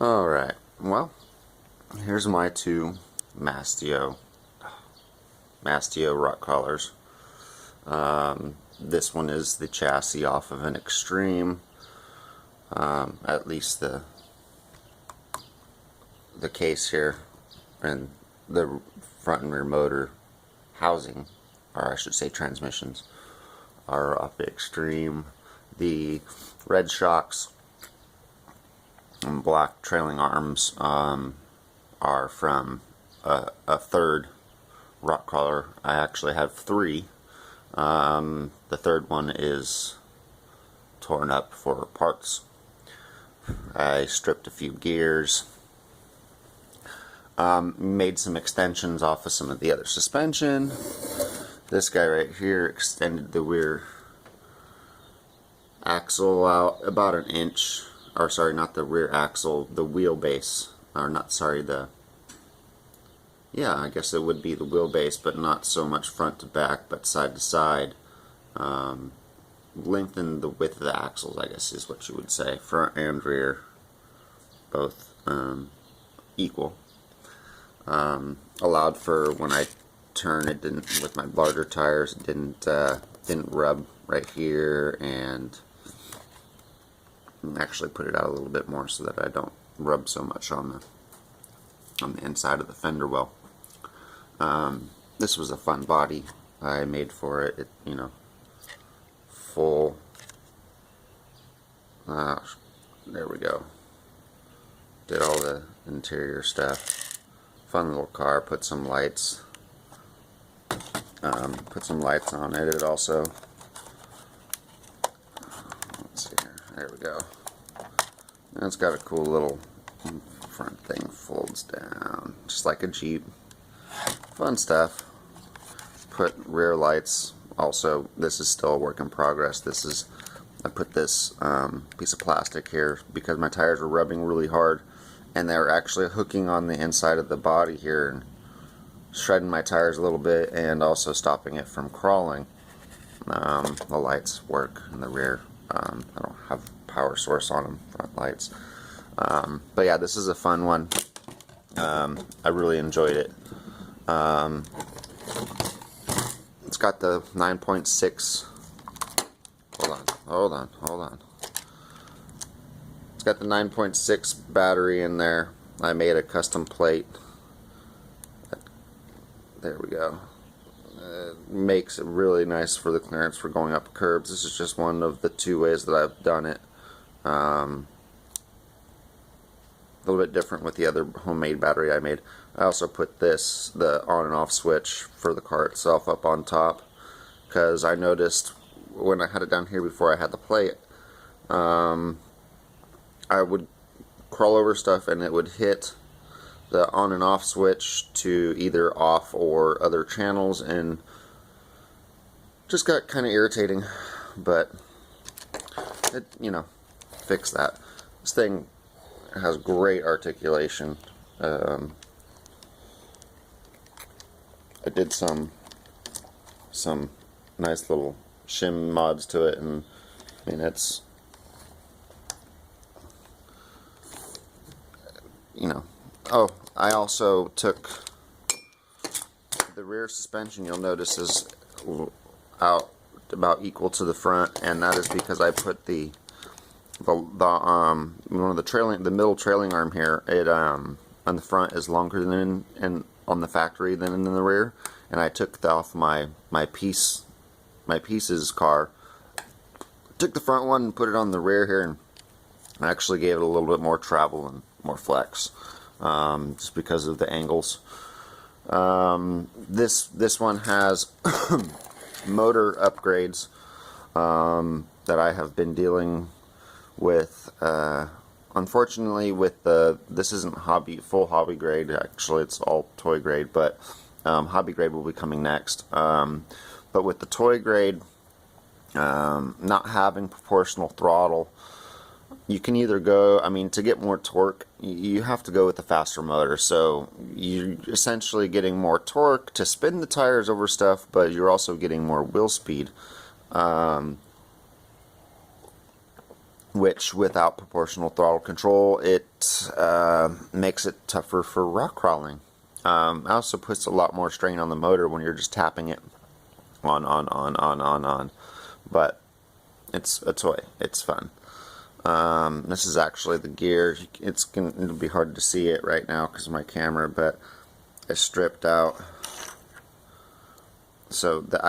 Alright, well, here's my two Maisto rock crawlers. This one is the chassis off of an Extreme, at least the case here, and the front and rear motor housing, or I should say transmissions, are off the Extreme. The red shocks and black trailing arms are from a third rock crawler. I actually have three. The third one is torn up for parts. I stripped a few gears, made some extensions off of some of the other suspension. This guy right here extended the rear axle out about an inch, or sorry, not the rear axle, the wheelbase, or not, sorry, yeah, I guess it would be the wheelbase, but not so much front to back, but side to side. Lengthen the width of the axles, I guess is what you would say. Front and rear, both equal. Allowed for when I turn, it didn't, with my larger tires, it didn't rub right here, and actually put it out a little bit more so that I don't rub so much on the inside of the fender well. This was a fun body I made for it. You know, full. There we go. Did all the interior stuff. Fun little car. Put some lights. Put some lights on it. It also. Let's see here. There we go. And it's got a cool little front thing. Folds down, just like a Jeep. Fun stuff. Put rear lights. Also, this is still a work in progress. I put this piece of plastic here because my tires were rubbing really hard, and they were actually hooking on the inside of the body here and shredding my tires a little bit, and also stopping it from crawling. The lights work in the rear. I don't have power source on them, front lights. But yeah, this is a fun one. I really enjoyed it. It's got the 9.6. Hold on. It's got the 9.6 battery in there. I made a custom plate. There we go. Makes it really nice for the clearance for going up curbs. This is just one of the two ways that I've done it. A little bit different with the other homemade battery I made. I also put the on and off switch for the car itself up on top, because I noticed when I had it down here before I had the plate, I would crawl over stuff and it would hit the on and off switch to either off or other channels, and just got kind of irritating, but it, you know, fixed that. This thing has great articulation. I did some nice little shim mods to it, and I mean, it's, you know. Oh, I also took the rear suspension. You'll notice is out about equal to the front, and that is because I put the middle trailing arm here. It on the front is longer than on the factory than in the rear, and I took that off my pieces car. Took the front one and put it on the rear here, and I actually gave it a little bit more travel and more flex, just because of the angles. This one has motor upgrades that I have been dealing with. Unfortunately, with this isn't full hobby grade. Actually, it's all toy grade, but hobby grade will be coming next. But with the toy grade, not having proportional throttle, you can either go, I mean, to get more torque, you have to go with the faster motor. So you're essentially getting more torque to spin the tires over stuff, but you're also getting more wheel speed. which without proportional throttle control, it makes it tougher for rock crawling. It also puts a lot more strain on the motor when you're just tapping it on. But it's a toy. It's fun. This is actually the gear. It'll be hard to see it right now because of my camera, but it's stripped out. So the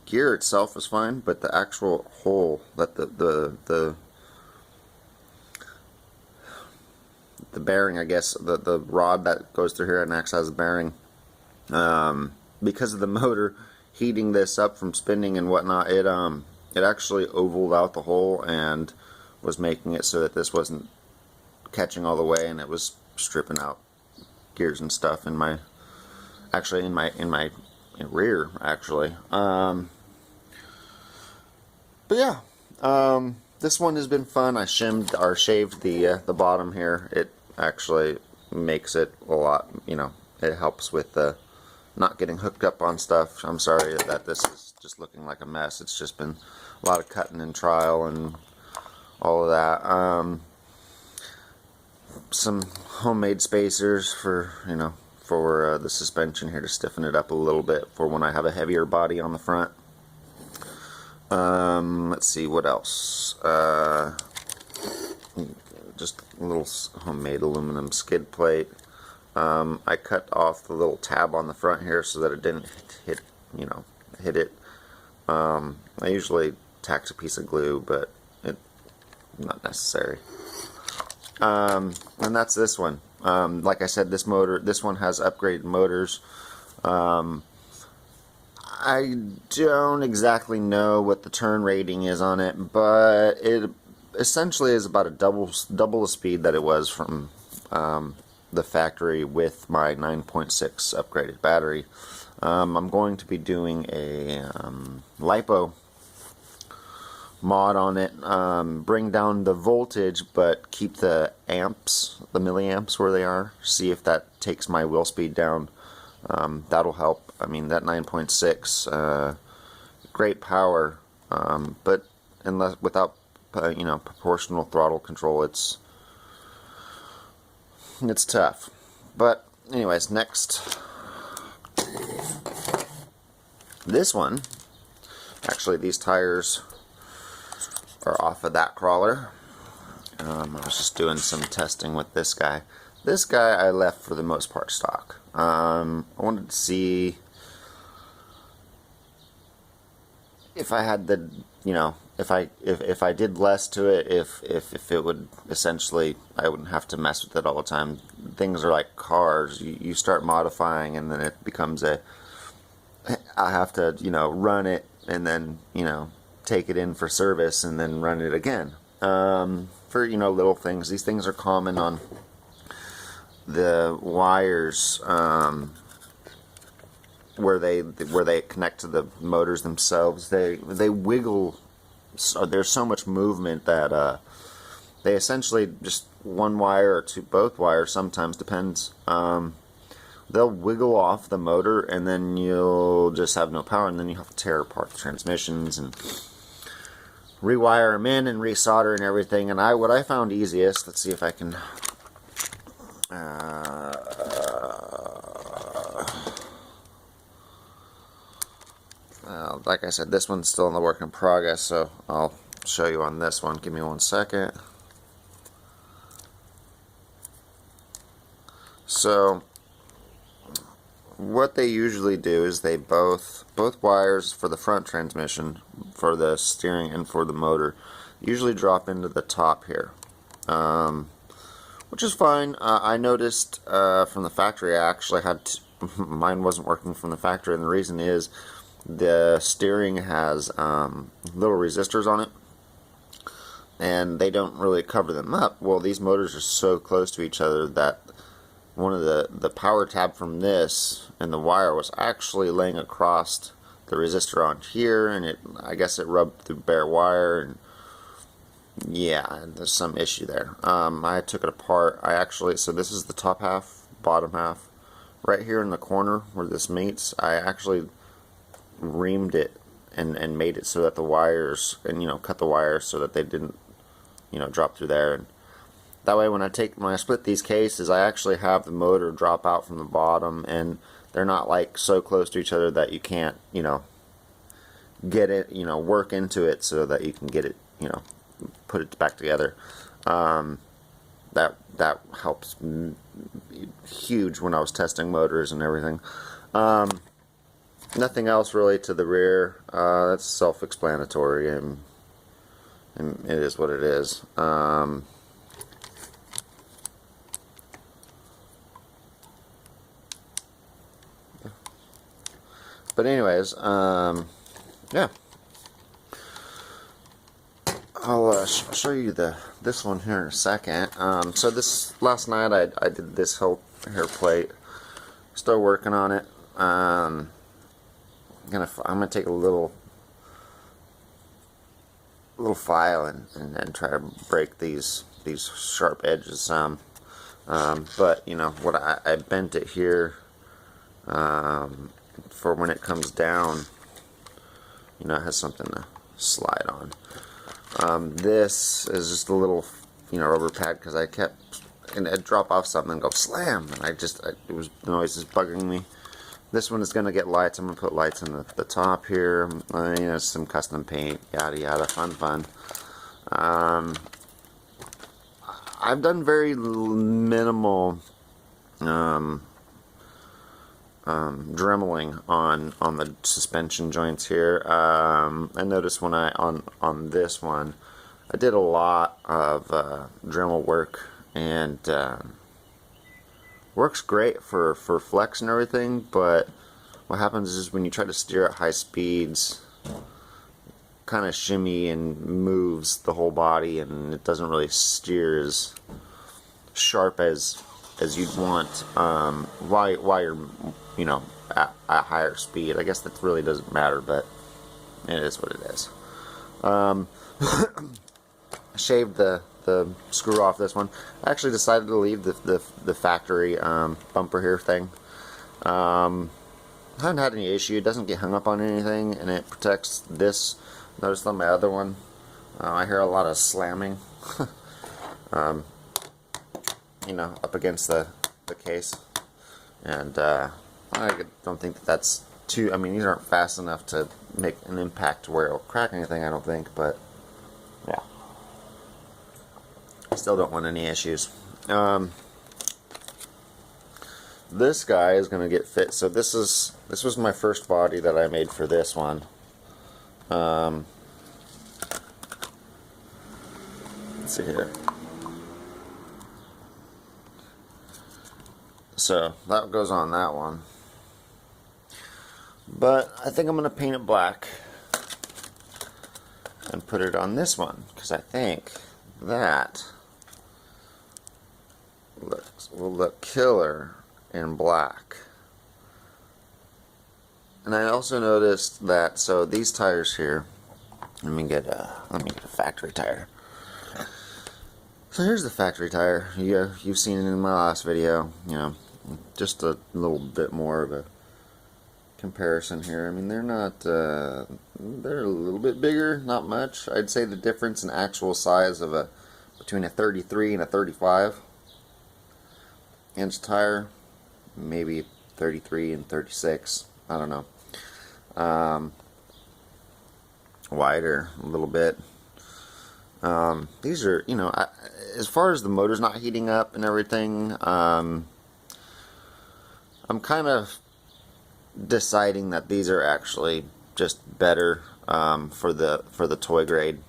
gear itself is fine, but the actual hole that the bearing, I guess, the rod that goes through here and acts as a bearing, because of the motor heating this up from spinning and whatnot, it actually ovaled out the hole and was making it so that this wasn't catching all the way, and it was stripping out gears and stuff in my rear, actually. But yeah, this one has been fun. I shaved the bottom here. It actually makes it a lot, it helps with not getting hooked up on stuff. I'm sorry that this is just looking like a mess. It's just been a lot of cutting and trial and all of that. Some homemade spacers for the suspension here to stiffen it up a little bit for when I have a heavier body on the front. Let's see what else. Just a little homemade aluminum skid plate. I cut off the little tab on the front here so that it didn't hit it. I usually tack a piece of glue, but it's not necessary. And that's this one. Like I said, this one has upgraded motors. I don't exactly know what the turn rating is on it, but it essentially is about a double the speed that it was from the factory with my 9.6 upgraded battery. I'm going to be doing a LiPo mod on it, bring down the voltage but keep the milliamps where they are, see if that takes my wheel speed down. That'll help. I mean, that 9.6, great power, but without proportional throttle control, it's tough. But anyways, next, this one, actually these tires are off of that crawler. I was just doing some testing with this guy. This guy I left for the most part stock. I wanted to see if I had the, if I did less to it, if it would essentially, I wouldn't have to mess with it all the time. Things are like cars. You start modifying and then it becomes I have to, run it and then, take it in for service and then run it again. For, little things. These things are common on the wires, where they connect to the motors themselves. They wiggle. So there's so much movement that they essentially just one wire or both wires sometimes depends. They'll wiggle off the motor and then you'll just have no power, and then you have to tear apart the transmissions and rewire them in and resolder and everything. And what I found easiest, let's see if I can like I said, this one's still in the work in progress, so I'll show you on this one. Give me 1 second. So what they usually do is they both wires for the front transmission, for the steering and for the motor, usually drop into the top here, which is fine. I noticed from the factory I actually had mine wasn't working from the factory, and the reason is the steering has little resistors on it and they don't really cover them up. Well, these motors are so close to each other that one of the power tab from this and the wire was actually laying across the resistor on here, and I guess it rubbed through bare wire, and yeah, there's some issue there. I took it apart. So this is the top half, bottom half. Right here in the corner where this meets, I actually reamed it and made it so that the wires, and cut the wires so that they didn't drop through there. And that way when I split these cases, I actually have the motor drop out from the bottom, and they're not like so close to each other that you can't, get it, work into it so that you can get it, put it back together. That helps huge when I was testing motors and everything. Nothing else really to the rear. That's self-explanatory, and it is what it is. But anyways, yeah. I'll show you this one here in a second. So this last night I did this whole hair plate. Still working on it. I'm gonna take a little file and try to break these sharp edges some. But what I bent it here for when it comes down. It has something to slide on. This is just a little, rubber pad, because I kept, and I'd drop off something and go slam, and it was, the noise is bugging me. This one is going to get lights. I'm going to put lights in the top here, some custom paint, yada yada, fun. I've done very minimal dremeling on the suspension joints here. I noticed when on this one I did a lot of Dremel work, and works great for flex and everything, but what happens is when you try to steer at high speeds, kind of shimmy and moves the whole body, and it doesn't really steer as sharp as you'd want while you're at higher speed. I guess that really doesn't matter, but it is what it is. I shaved the screw off this one. I actually decided to leave the factory bumper here thing. I haven't had any issue. It doesn't get hung up on anything, and it protects this. Notice on my other one, I hear a lot of slamming. Up against the case, and I don't think that's too. I mean, these aren't fast enough to make an impact where it'll crack anything, I don't think, but yeah, I still don't want any issues. This guy is going to get fit. So this was my first body that I made for this one. Let's see here. So that goes on that one, but I think I'm going to paint it black and put it on this one, because I think that will look killer in black. And I also noticed that, so these tires here, let me get a factory tire. So here's the factory tire. You've seen it in my last video. Just a little bit more of a comparison here. I mean, they're not, they're a little bit bigger, not much. I'd say the difference in actual size of between a 33 and a 35 inch tire, maybe 33 and 36, I don't know. Wider a little bit. These are, as far as the motor's not heating up and everything, I'm kind of deciding that these are actually just better for the toy grade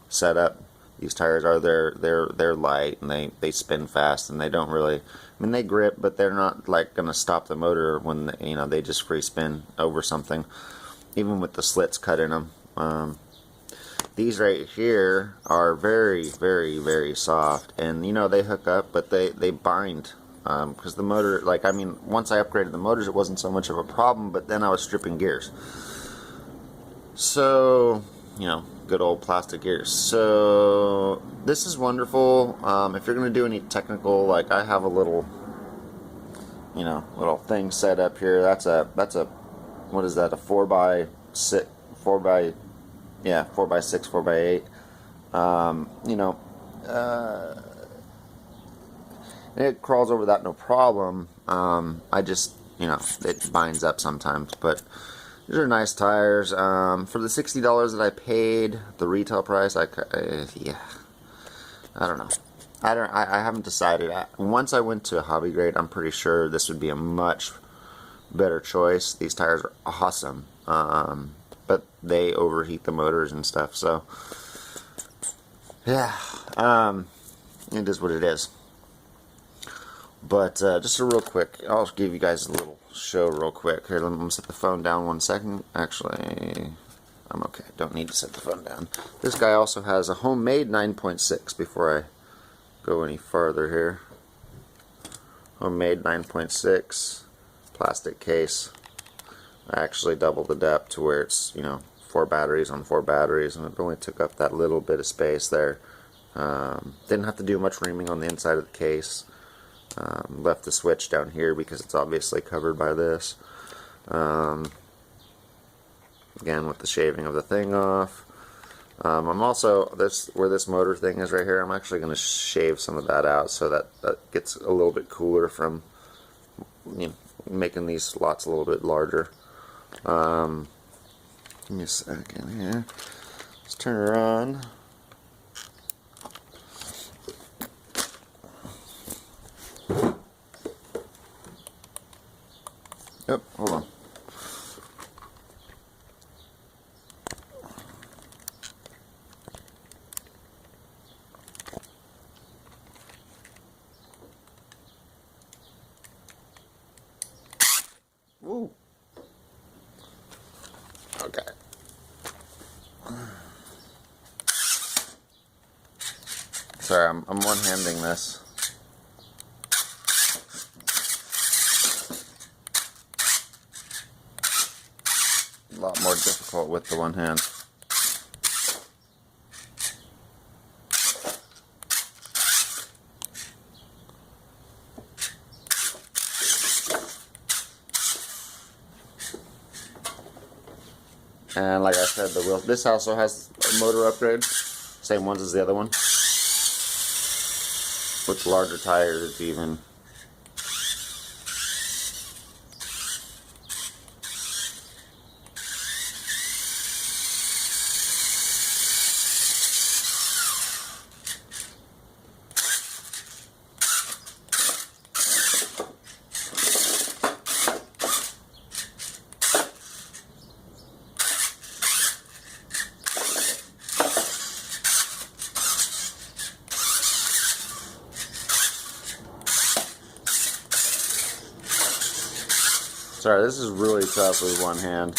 setup. These tires are they're light, and they spin fast, and they don't really, I mean, they grip, but they're not like gonna stop the motor when they just free spin over something, even with the slits cut in them. These right here are very, very, very soft, and they hook up, but they bind. Because the motor, once I upgraded the motors, it wasn't so much of a problem, but then I was stripping gears. So, good old plastic gears. So, this is wonderful. If you're going to do any technical, I have a little, little thing set up here. That's a, what is that, a 4x6, 4x6, 4x8. You know, it crawls over that no problem. I just, you know, it binds up sometimes, but these are nice tires. For the $60 that I paid, the retail price, yeah, I don't know. I haven't decided. Once I went to hobby grade, I'm pretty sure this would be a much better choice. These tires are awesome, but they overheat the motors and stuff. So yeah, it is what it is. But just a real quick, I'll give you guys a little show real quick. Here, let me set the phone down 1 second. Actually, I'm okay. Don't need to set the phone down. This guy also has a homemade 9.6 before I go any further here. Homemade 9.6 plastic case. I actually doubled the depth to where it's, you know, 4 batteries on 4 batteries, and it only took up that little bit of space there. Didn't have to do much reaming on the inside of the case. Left the switch down here because it's obviously covered by this. Again, with the shaving of the thing off. I'm also, where this motor thing is right here, I'm actually going to shave some of that out so that gets a little bit cooler from, you know, making these slots a little bit larger. Give me a second here. Let's turn her on. Yep, hold on. Woo. Okay. Sorry, I'm one-handing this. A lot more difficult with the one hand. And like I said, the wheel. This also has a motor upgrade, same ones as the other one, with larger tires even. Sorry, this is really tough with one hand.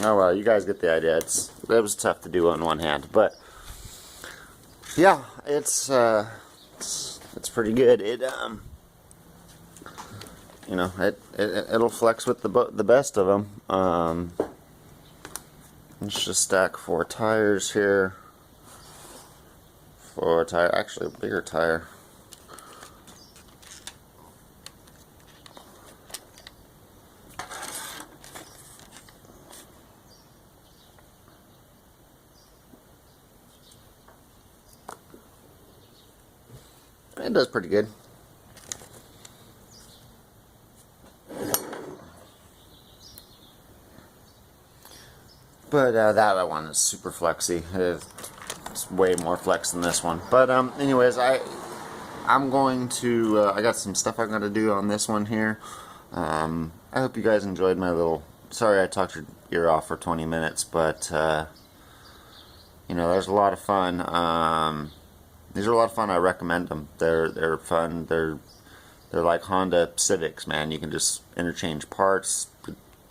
Oh well, you guys get the idea. It was tough to do on one hand, but yeah, it's pretty good. You know, it'll flex with the best of them. Let's just stack 4 tires here. 4 tire, actually a bigger tire. It does pretty good. But that one is super flexy. It's way more flex than this one. But anyways, I'm going to. I got some stuff I'm going to do on this one here. I hope you guys enjoyed my little. Sorry, I talked your ear off for 20 minutes, but you know, there's a lot of fun. These are a lot of fun. I recommend them. They're fun. They're like Honda Civics, man. You can just interchange parts.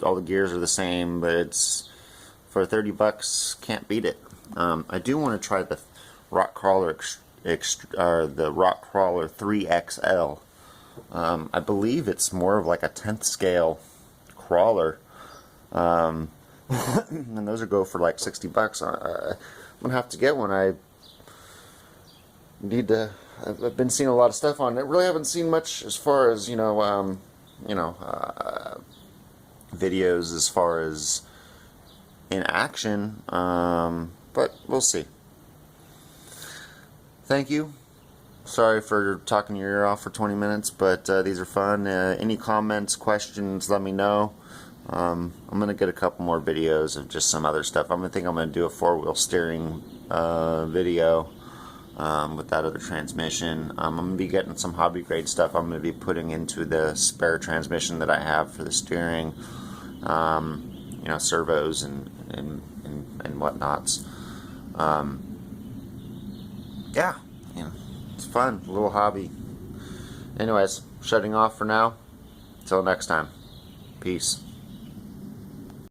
All the gears are the same, but it's for 30 bucks. Can't beat it. I do want to try the Rock Crawler the Rock Crawler 3XL. I believe it's more of like a 10th scale crawler. And those will go for like $60. I'm gonna have to get one. I need to. I've been seeing a lot of stuff on it. Really haven't seen much as far as videos as far as in action. But we'll see. Thank you. Sorry for talking your ear off for 20 minutes, but these are fun. Any comments, questions, let me know. I'm going to get a couple more videos of just some other stuff. I think I'm going to do a 4-wheel steering video with that other transmission. I'm going to be getting some hobby grade stuff I'm going to be putting into the spare transmission that I have for the steering, servos and whatnots. Yeah, it's fun, a little hobby. Anyways, shutting off for now. Till next time. Peace.